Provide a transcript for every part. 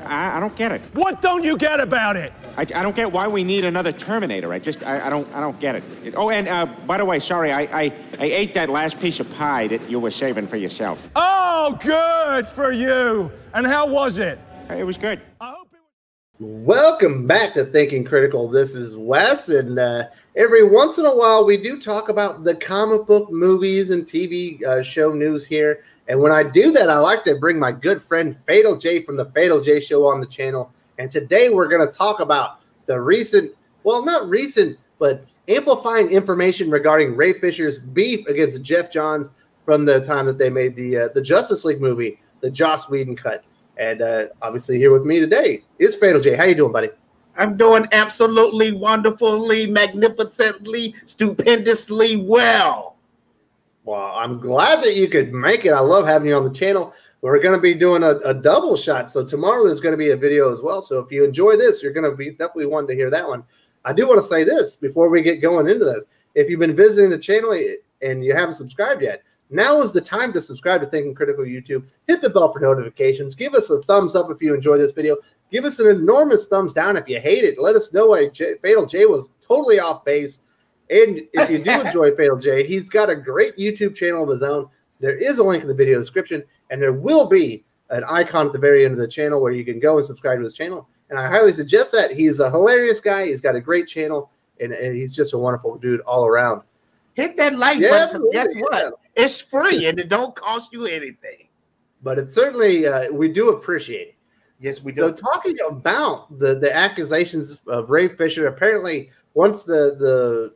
I don't get it. What don't you get about it? I don't get why we need another Terminator. I don't get it. Oh, and by the way, sorry, I ate that last piece of pie that you were saving for yourself. Oh, good for you. And how was it? It was good. I hope it was. Welcome back to Thinking Critical. This is Wes, and every once in a while we do talk about the comic book movies and TV show news here. And when I do that, I like to bring my good friend Fatal J from the Fatal J Show on the channel. And today we're going to talk about the recent, well, not recent, but amplifying information regarding Ray Fisher's beef against Geoff Johns from the time that they made the Justice League movie, the Joss Whedon cut. And obviously here with me today is Fatal J. How you doing, buddy? I'm doing absolutely wonderfully, magnificently, stupendously well. Well, I'm glad that you could make it. I love having you on the channel. We're going to be doing a double shot. So tomorrow there's going to be a video as well. So if you enjoy this, you're going to be definitely wanting to hear that one. I do want to say this before we get going into this. If you've been visiting the channel and you haven't subscribed yet, now is the time to subscribe to Thinking Critical YouTube. Hit the bell for notifications. Give us a thumbs up if you enjoy this video. Give us an enormous thumbs down if you hate it. Let us know why Fatal J was totally off base. And if you do enjoy Fatal J, he's got a great YouTube channel of his own. There is a link in the video description, and there will be an icon at the very end of the channel where you can go and subscribe to his channel. And I highly suggest that. He's a hilarious guy. He's got a great channel, and he's just a wonderful dude all around. Hit that like button. Guess what? It's free, and it don't cost you anything. But it's certainly, we do appreciate it. Yes, we do. So talking about the accusations of Ray Fisher, apparently once the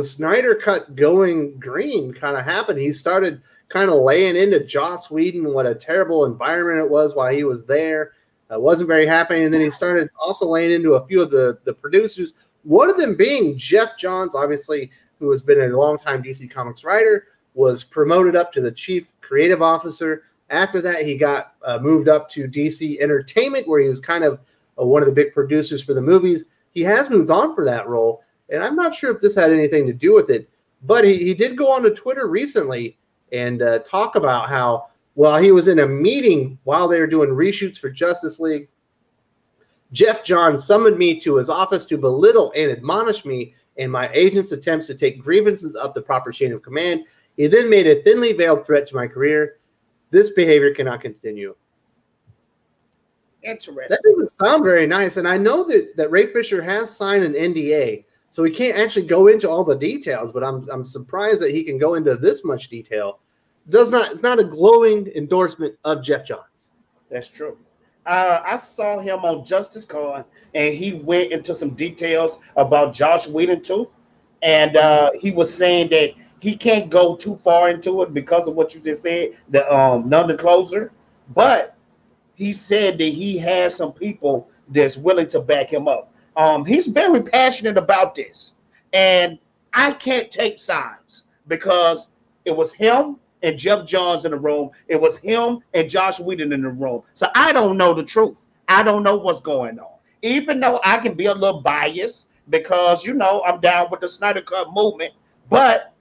Snyder cut going green kind of happened, he started kind of laying into Joss Whedon what a terrible environment it was while he was there. Wasn't very happy. And then he started also laying into a few of the producers, one of them being Geoff Johns, obviously, who has been a longtime DC Comics writer, was promoted up to the chief creative officer. After that, he got moved up to DC Entertainment, where he was kind of one of the big producers for the movies. He has moved on for that role. And I'm not sure if this had anything to do with it, but he did go on to Twitter recently and talk about how, while he was in a meeting while they were doing reshoots for Justice League, Geoff Johns summoned me to his office to belittle and admonish me in my agent's attempts to take grievances up the proper chain of command. He then made a thinly veiled threat to my career. This behavior cannot continue. Interesting. That doesn't sound very nice. And I know that Ray Fisher has signed an NDA, so he can't actually go into all the details, but I'm surprised that he can go into this much detail. It's not a glowing endorsement of Geoff Johns. That's true. I saw him on Justice Con, and he went into some details about Joss Whedon too. And he was saying that he can't go too far into it because of what you just said, the non-disclosure. But he said that he has some people that's willing to back him up. He's very passionate about this, and I can't take sides because it was him and Geoff Johns in the room. It was him and Joss Whedon in the room. So I don't know the truth. I don't know what's going on, even though I can be a little biased because, you know, I'm down with the Snyder Cut movement, but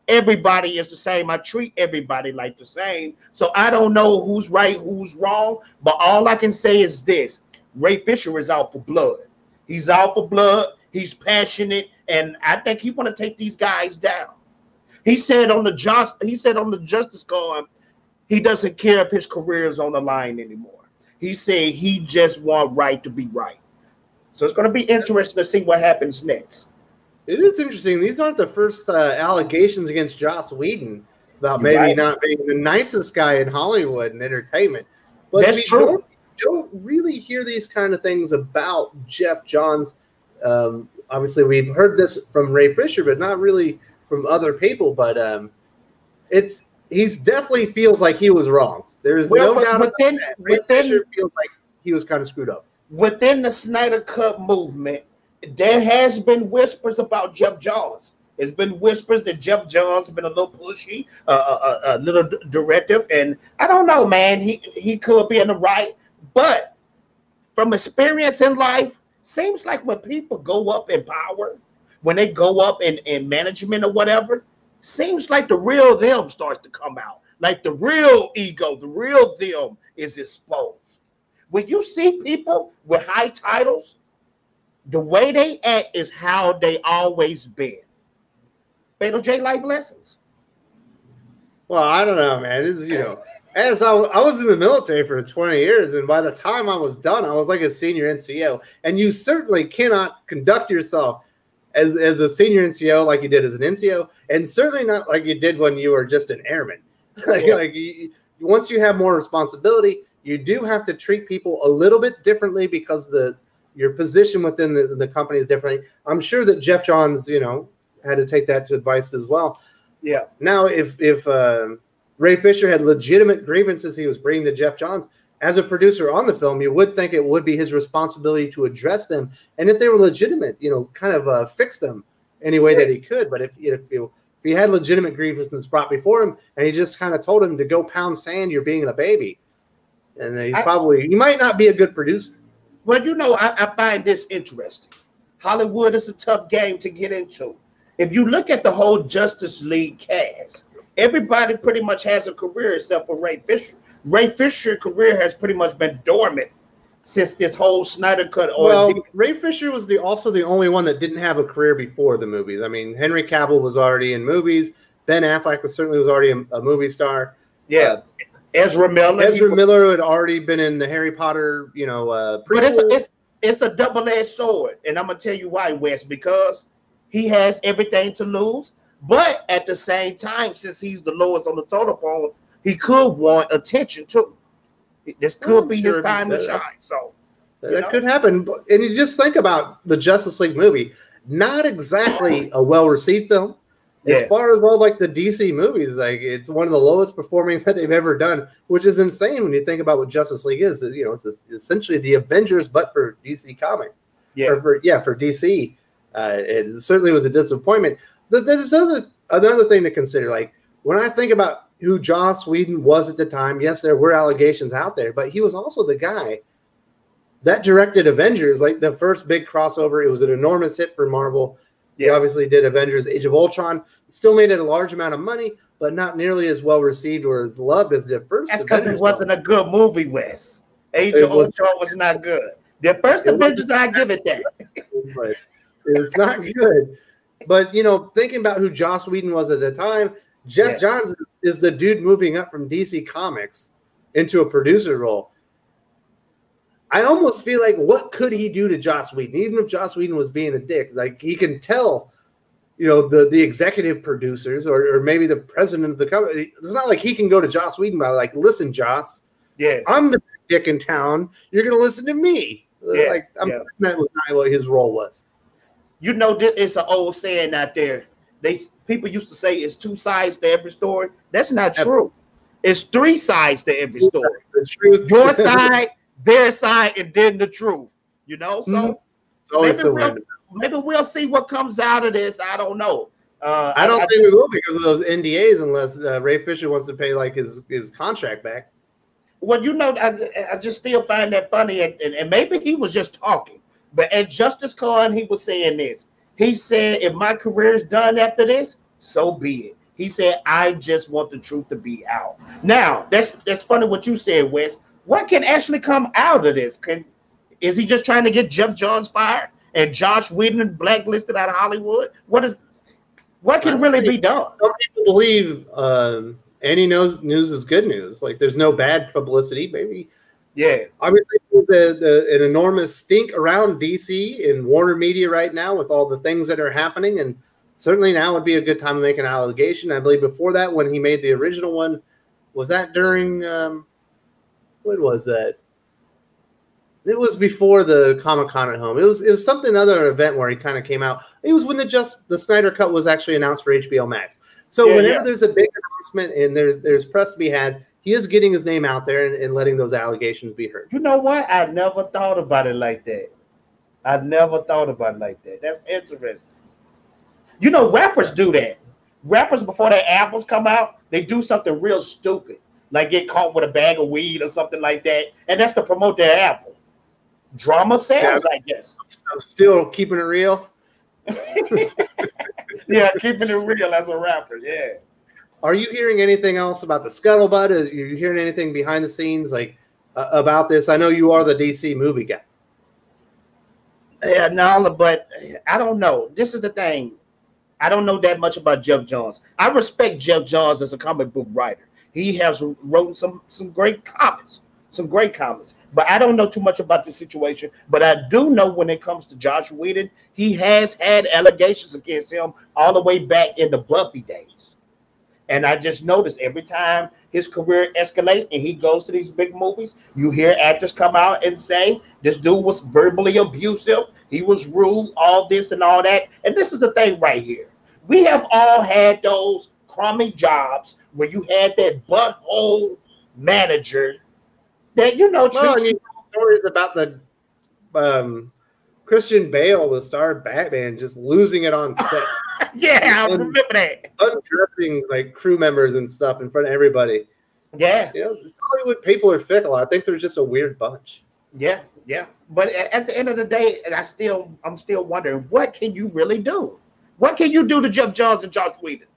everybody is the same. I treat everybody like the same. So I don't know who's right, who's wrong, but all I can say is this: Ray Fisher is out for blood. He's out for blood. He's passionate, and I think he want to take these guys down. He said on the Justice Con, he doesn't care if his career is on the line anymore. He said he just want right to be right. So it's going to be interesting to see what happens next. It is interesting. These aren't the first allegations against Joss Whedon about maybe not being the nicest guy in Hollywood and entertainment. But that's true. Don't really hear these kind of things about Geoff Johns. Obviously, we've heard this from Ray Fisher, but not really from other people. But he's definitely feels like he was wrong. There is no doubt about that. Ray Fisher feels like he was kind of screwed up. Within the Snyder Cut movement, there has been whispers about Geoff Johns. There's been whispers that Geoff Johns has been a little pushy, a little directive, and I don't know, man. He could be in the right. But from experience in life, seems like when people go up in power, when they go up in management or whatever, seems like the real them starts to come out. Like the real ego, the real them is exposed. When you see people with high titles, the way they act is how they always been. Fatal J life lessons. Well, I don't know, man. It's, you know, as I was in the military for 20 years, and by the time I was done, I was like a senior NCO. And you certainly cannot conduct yourself as a senior NCO like you did as an NCO, and certainly not like you did when you were just an airman. Once you have more responsibility, you do have to treat people a little bit differently because your position within the company is different. I'm sure that Geoff Johns, you know, had to take that advice as well. Yeah. Now, if Ray Fisher had legitimate grievances he was bringing to Geoff Johns as a producer on the film, you would think it would be his responsibility to address them, and if they were legitimate, you know, kind of fix them any way that he could. But if he had legitimate grievances brought before him, and he just kind of told him to go pound sand, you're being a baby, and he might not be a good producer. Well, you know, I find this interesting. Hollywood is a tough game to get into. If you look at the whole Justice League cast, everybody pretty much has a career except for Ray Fisher. Ray Fisher's career has pretty much been dormant since this whole Snyder Cut. Well, Ray Fisher was also the only one that didn't have a career before the movies. I mean, Henry Cavill was already in movies. Ben Affleck was already a movie star. Yeah. Ezra Miller. Miller had already been in the Harry Potter, you know, prequel. But it's a double-edged sword. And I'm going to tell you why, Wes, because he has everything to lose. But at the same time, since he's the lowest on the totem pole, he could want attention too. This could be his time to shine. So that could happen. And you just think about the Justice League movie. Not exactly a well-received film. As far as all like the DC movies, like it's one of the lowest performing that they've ever done, which is insane when you think about what Justice League is. You know, it's essentially the Avengers, but for DC comic. For DC. It certainly was a disappointment. There's another thing to consider. Like when I think about who Joss Whedon was at the time, yes, there were allegations out there, but he was also the guy that directed Avengers, like the first big crossover. It was an enormous hit for Marvel. He obviously did Avengers Age of Ultron. Still made it a large amount of money, but not nearly as well received or as loved as the first. That's because it wasn't a good movie, Wes. Age of Ultron was not good. The first Avengers, I give it that. But it's not good. But, you know, thinking about who Joss Whedon was at the time, Geoff Johns is the dude moving up from DC Comics into a producer role. I almost feel like what could he do to Joss Whedon? Even if Joss Whedon was being a dick, like he can tell, you know, the executive producers or maybe the president of the company. It's not like he can go to Joss Whedon by like, listen, Joss, I'm the dick in town. You're going to listen to me. I'm that was not what his role was. You know, it's an old saying out there. People used to say it's two sides to every story. That's not true. It's three sides to every story. The truth. Your side, their side, and then the truth. You know, so maybe we'll see what comes out of this. I don't know. I don't think we will because of those NDAs unless Ray Fisher wants to pay like his contract back. Well, you know, I just still find that funny, and maybe he was just talking. But at Justice Con, he was saying this. He said, if my career is done after this, so be it. He said, I just want the truth to be out. Now, that's funny what you said, Wes. What can actually come out of this? Is he just trying to get Geoff Johns fired and Joss Whedon blacklisted out of Hollywood? What can really be done? Some people believe any news is good news. Like there's no bad publicity, maybe. Yeah. Obviously, an enormous stink around DC and Warner Media right now with all the things that are happening. And certainly now would be a good time to make an allegation. I believe before that, when he made the original one, was that during, when was that? It was before the Comic-Con at home. It was something other event where he kind of came out. It was when the Snyder Cut was actually announced for HBO Max. So whenever there's a big announcement and there's press to be had, he is getting his name out there and letting those allegations be heard. You know what? I never thought about it like that. That's interesting. You know, rappers do that. Rappers, before their albums come out, they do something real stupid, like get caught with a bag of weed or something like that, and that's to promote their album. Drama sells, I guess. I'm still keeping it real. Yeah, keeping it real as a rapper, yeah. Are you hearing anything else about the scuttlebutt? Are you hearing anything behind the scenes? Like, about this? I know you are the DC movie guy. Yeah, no, but I don't know. This is the thing. I don't know that much about Geoff Johns. I respect Geoff Johns as a comic book writer. He has written some great comics, but I don't know too much about the situation. But I do know when it comes to Joss Whedon, he has had allegations against him all the way back in the Buffy days. And I just noticed every time his career escalates and he goes to these big movies, you hear actors come out and say, this dude was verbally abusive, he was rude, all this and all that. And this is the thing right here. We have all had those crummy jobs where you had that butthole manager that, you know, well, I mean, stories about the Christian Bale, the star of Batman, just losing it on set. Yeah, I remember that. Undressing like crew members and stuff in front of everybody. Yeah. You know, Hollywood people are fickle. I think they're just a weird bunch. Yeah, yeah. But at the end of the day, I'm still wondering, what can you really do? What can you do to Geoff Johns and Joss Whedon?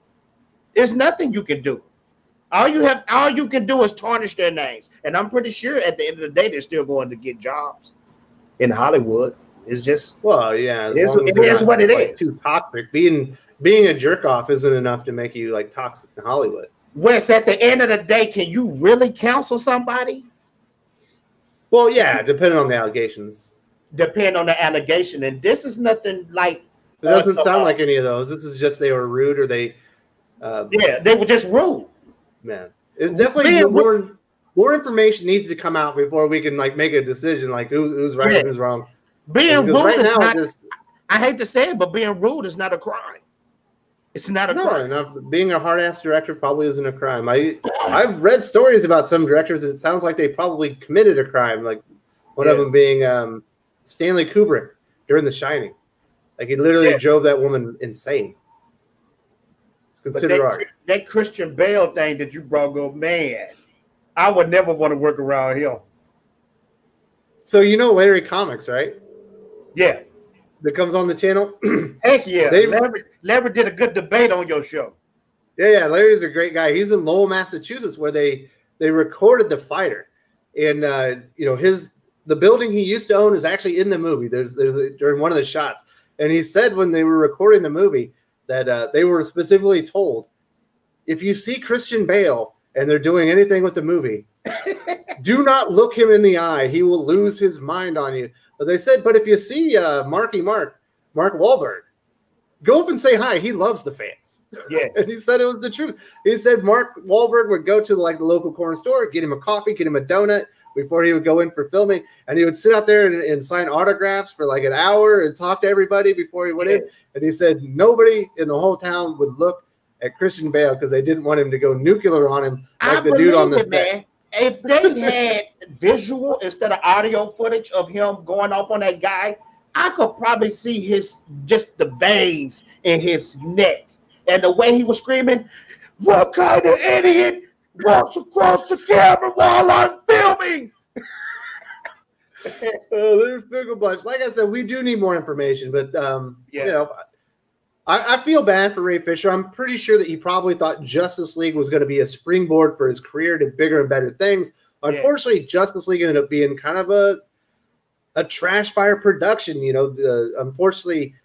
There's nothing you can do. All you can do is tarnish their names. And I'm pretty sure at the end of the day, they're still going to get jobs in Hollywood. It's just, well, yeah, it is what it is. Too toxic. Being a jerk off isn't enough to make you like toxic in Hollywood. Wes, at the end of the day, can you really counsel somebody? Well, yeah, depending on the allegations. Depend on the allegation, and this is nothing like. It doesn't sound like any of those. This is just they were rude or they. Yeah, they were just rude. Man, it's definitely more information needs to come out before we can like make a decision like who's right and who's wrong. Being rude right is not. I hate to say it, but being rude is not a crime. It's not a crime. No, being a hard-ass director probably isn't a crime. I've read stories about some directors, and it sounds like they probably committed a crime. Like one of them being Stanley Kubrick during The Shining. Like he literally drove that woman insane. It's considered art. That Christian Bale thing that you brought up, man, I would never want to work around him. So you know Larry Comics, right? Yeah. That comes on the channel. Heck yeah. Larry did a good debate on your show. Yeah, Larry's a great guy. He's in Lowell, Massachusetts, where they recorded The Fighter. And you know, the building he used to own is actually in the movie. There's during one of the shots. And he said when they were recording the movie that they were specifically told, if you see Christian Bale and they're doing anything with the movie, do not look him in the eye. He will lose his mind on you. But they said, but if you see Mark Wahlberg, go up and say hi. He loves the fans. Yeah. And he said it was the truth. He said Mark Wahlberg would go to like the local corner store, get him a coffee, get him a donut before he would go in for filming. And he would sit out there and sign autographs for like an hour and talk to everybody before he went in. And he said nobody in the whole town would look at Christian Bale because they didn't want him to go nuclear on him like the dude on the set. Man. If they had visual instead of audio footage of him going off on that guy, I could probably see just the veins in his neck and the way he was screaming, "What kind of idiot walks across the camera while I'm filming?" There's big a bunch. Like I said, we do need more information, but you know, I feel bad for Ray Fisher. I'm pretty sure that he probably thought Justice League was going to be a springboard for his career to bigger and better things. Unfortunately, Justice League ended up being kind of a trash fire production. You know, unfortunately,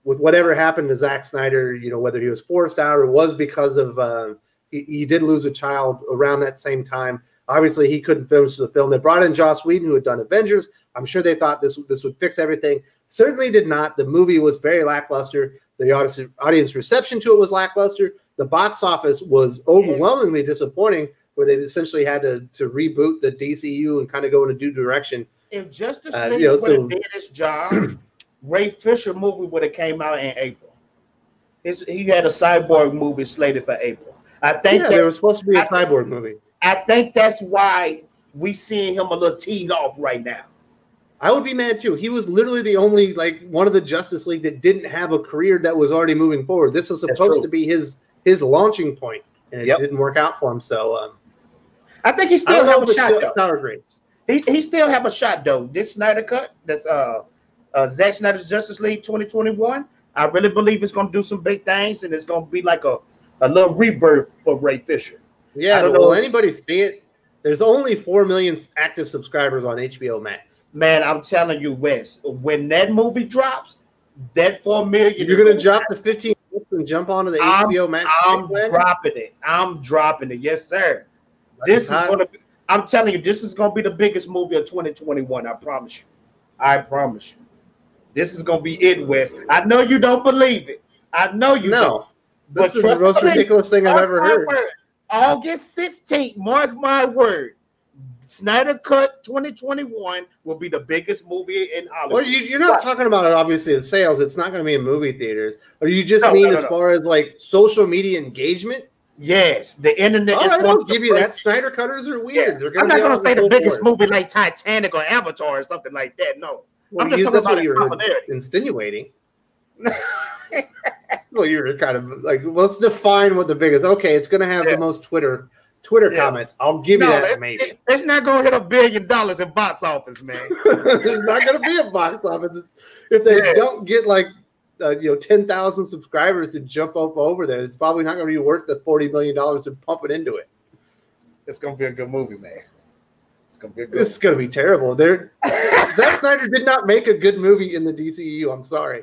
with whatever happened to Zack Snyder, you know, whether he was forced out or it was because of he did lose a child around that same time. Obviously, he couldn't finish the film. They brought in Joss Whedon, who had done Avengers. I'm sure they thought this would fix everything. Certainly did not. The movie was very lackluster. The audience reception to it was lackluster. The box office was overwhelmingly disappointing, where they essentially had to reboot the DCU and kind of go in a new direction. If Justice League would have did his job, Ray Fisher movie would have came out in April. He had a Cyborg movie slated for April. I think there was supposed to be a Cyborg movie. I think that's why we seeing him a little teed off right now. I would be mad too. He was literally the only one of the Justice League that didn't have a career that was already moving forward. This was supposed to be his launching point, and it didn't work out for him. So I think he still have a shot. He still have a shot though. This Snyder cut, that's Zack Snyder's Justice League 2021. I really believe it's going to do some big things, and it's going to be like a little rebirth for Ray Fisher. Yeah, will anybody see it? There's only 4 million active subscribers on HBO Max. Man, I'm telling you, Wes, when that movie drops, that 4 million. You're going to drop the 15 and jump onto the HBO Max. I'm dropping it. I'm dropping it. Yes, sir. This is going to be, I'm telling you, this is going to be the biggest movie of 2021. I promise you. I promise you. This is going to be it, Wes. I know you don't believe it. I know you don't. This is the most ridiculous thing I've ever heard. August 16th, mark my word. Snyder Cut 2021 will be the biggest movie in Hollywood. Well, you're not talking about it, obviously, as sales. It's not going to be in movie theaters. Or you just mean as far as like social media engagement? Yes, the internet is going to give you that. Snyder Cutters are weird. Yeah. I'm not going to say the biggest movie like Titanic or Avatar or something like that. No. Well, I'm just talking about you're insinuating. Well, you're kind of like, let's define what the biggest. Okay, it's going to have the most Twitter comments. I'll give you that. Maybe it's not going to hit $1 billion in box office, man. There's not going to be a box office if they don't get like 10,000 subscribers to jump up over there. It's probably not going to be worth the $40 million to pump it into it. It's going to be a good movie, man. It's going to be a good. This is going to be terrible. Zack Snyder did not make a good movie in the DCEU. I'm sorry.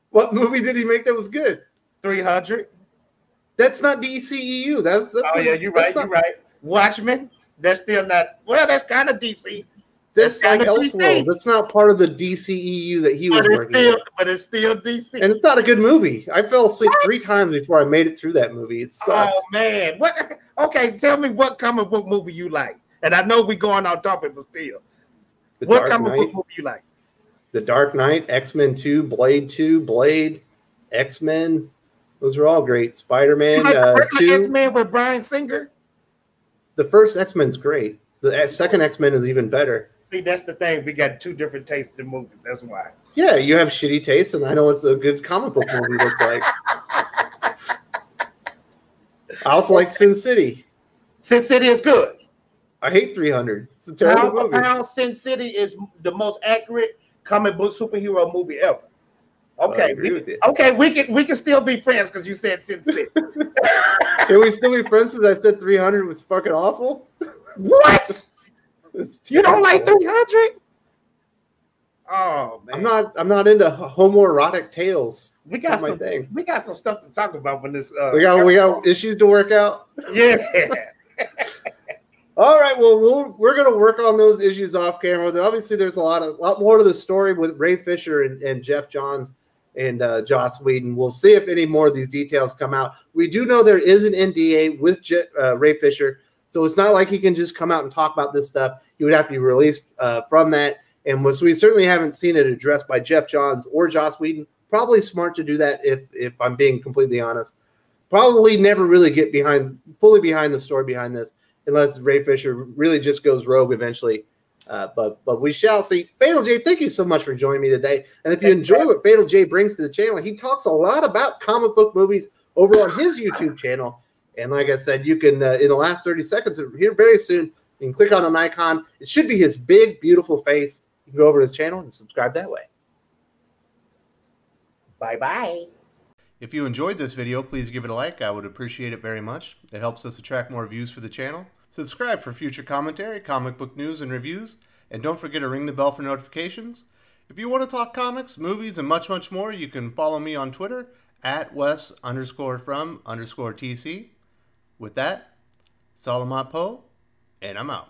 What movie did he make that was good? 300. That's not DCEU. That's you're right. You're right. Watchmen. That's still not. Well, that's kind of DC. That's like Elseworld. That's not part of the DCEU that he was working with. But it's still DC. And it's not a good movie. I fell asleep 3 times before I made it through that movie. It sucked. Oh man. What? Okay, tell me what comic book movie you like. And I know we're going off topic, but still. What comic book movie you like? The Dark Knight, X-Men 2, Blade, X-Men. Those are all great. Spider-Man 2. X-Men with Bryan Singer? The first X-Men's great. The second X-Men is even better. See, that's the thing. We got 2 different tastes in movies. That's why. Yeah, you have shitty tastes, and I know what a good comic book movie looks like. I also like Sin City. Sin City is good. I hate 300. It's a terrible movie. Now, Sin City is the most accurate comic book superhero movie ever. Okay, we can still be friends because you said Sin City. Can we still be friends because I said 300 was fucking awful? What? You don't like 300? Oh man, I'm not into homoerotic tales. We got some stuff to talk about when this. We got issues to work out. Yeah. All right, well, we're going to work on those issues off camera. Obviously, there's a lot more to the story with Ray Fisher and Geoff Johns and Joss Whedon. We'll see if any more of these details come out. We do know there is an NDA with Ray Fisher, so it's not like he can just come out and talk about this stuff. He would have to be released from that, and we certainly haven't seen it addressed by Geoff Johns or Joss Whedon. Probably smart to do that if I'm being completely honest. Probably never really get fully behind the story behind this, unless Ray Fisher really just goes rogue eventually. But we shall see. Fatal J, thank you so much for joining me today. And if you enjoy what Fatal J brings to the channel, he talks a lot about comic book movies over on his YouTube channel. And like I said, you can, in the last 30 seconds, here very soon, you can click on an icon. It should be his big, beautiful face. You can go over to his channel and subscribe that way. Bye-bye. If you enjoyed this video, please give it a like. I would appreciate it very much. It helps us attract more views for the channel. Subscribe for future commentary, comic book news, and reviews. And don't forget to ring the bell for notifications. If you want to talk comics, movies, and much, much more, you can follow me on Twitter at Wes_from_TC. With that, Salamat Po, and I'm out.